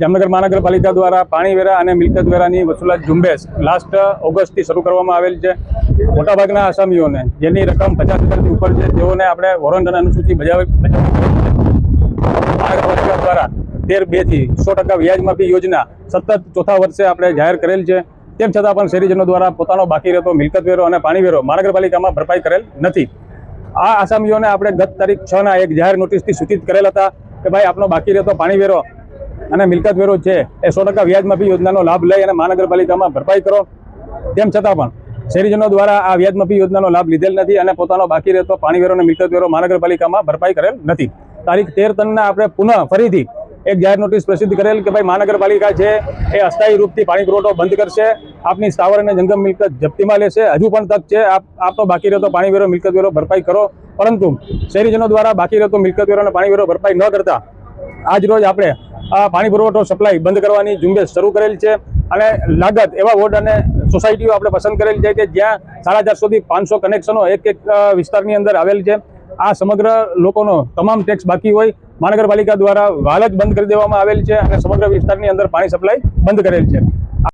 જામનગર મહાનગરપાલિકા દ્વારા પાણી વેરા અને મિલકત વેરાની વસૂલાત ઝુંબેશ લાસ્ટ ઓગસ્ટથી શરૂ કરવામાં આવેલ છે. મોટાભાગના આસામીઓને જેની રકમ 50,000થી ઉપર છે તેઓને આપણે વોરંટ અને અનુસૂચિ મહાનગરપાલિકા દ્વારા 13/2થી 100% વ્યાજ માફી યોજના સતત ચોથા વર્ષે આપણે જાહેર કરેલ છે. તેમ છતાં પણ શહેરીજનો દ્વારા પોતાનો બાકી રહેતો મિલકત વેરો અને પાણી વેરો મહાનગરપાલિકામાં ભરપાઈ કરેલ નથી. આ આસામીઓને આપણે ગત તારીખ 6ના એક જાહેર નોટિસથી સૂચિત કરેલ હતા કે ભાઈ આપનો બાકી રહેતો પાણી વેરો અને મિલકત વેરો છે એ 100% વ્યાજ માફી યોજનાનો લાભ લઈ અને મહાનગરપાલિકામાં ભરપાઈ કરો. તેમ છતાં પણ શહેરીજનો દ્વારા આ વ્યાજ માફી યોજનાનો લાભ લીધેલ નથી અને પોતાનો બાકી રહેતો પાણી વેરો અને મિલકત વેરો મહાનગરપાલિકામાં ભરપાઈ કરેલ નથી. તારીખ 13 આપણે ફરીથી એક જાહેર નોટિસ પ્રસિદ્ધ કરેલ કે ભાઈ મહાનગરપાલિકા છે એ અસ્થાયી રૂપથી પાણી પુરવઠો બંધ કરશે, આપની સ્થાવર અને જંગમ મિલકત જપ્તીમાં લેશે. હજુ પણ તક છે, આપનો બાકી રહેતો પાણી વેરો મિલકત વેરો ભરપાઈ કરો. પરંતુ શહેરીજનો દ્વારા બાકી રહેતો મિલકત વેરો અને પાણી વેરો ભરપાઈ ન કરતા આજ રોજ આપણે આ પાણી પુરવઠો સપ્લાય બંધ કરવાની ઝુંબેશ શરૂ કરેલ છે અને લાગત એવા વોર્ડ અને સોસાયટીઓ આપણે પસંદ કરેલ છે કે જ્યાં 450થી 500 કનેક્શનો એક વિસ્તારની અંદર આવેલ છે. આ સમગ્ર લોકોનો તમામ ટેક્સ બાકી હોય મહાનગરપાલિકા દ્વારા હાલ જ બંધ કરી દેવામાં આવેલ છે અને સમગ્ર વિસ્તારની અંદર પાણી સપ્લાય બંધ કરેલ છે.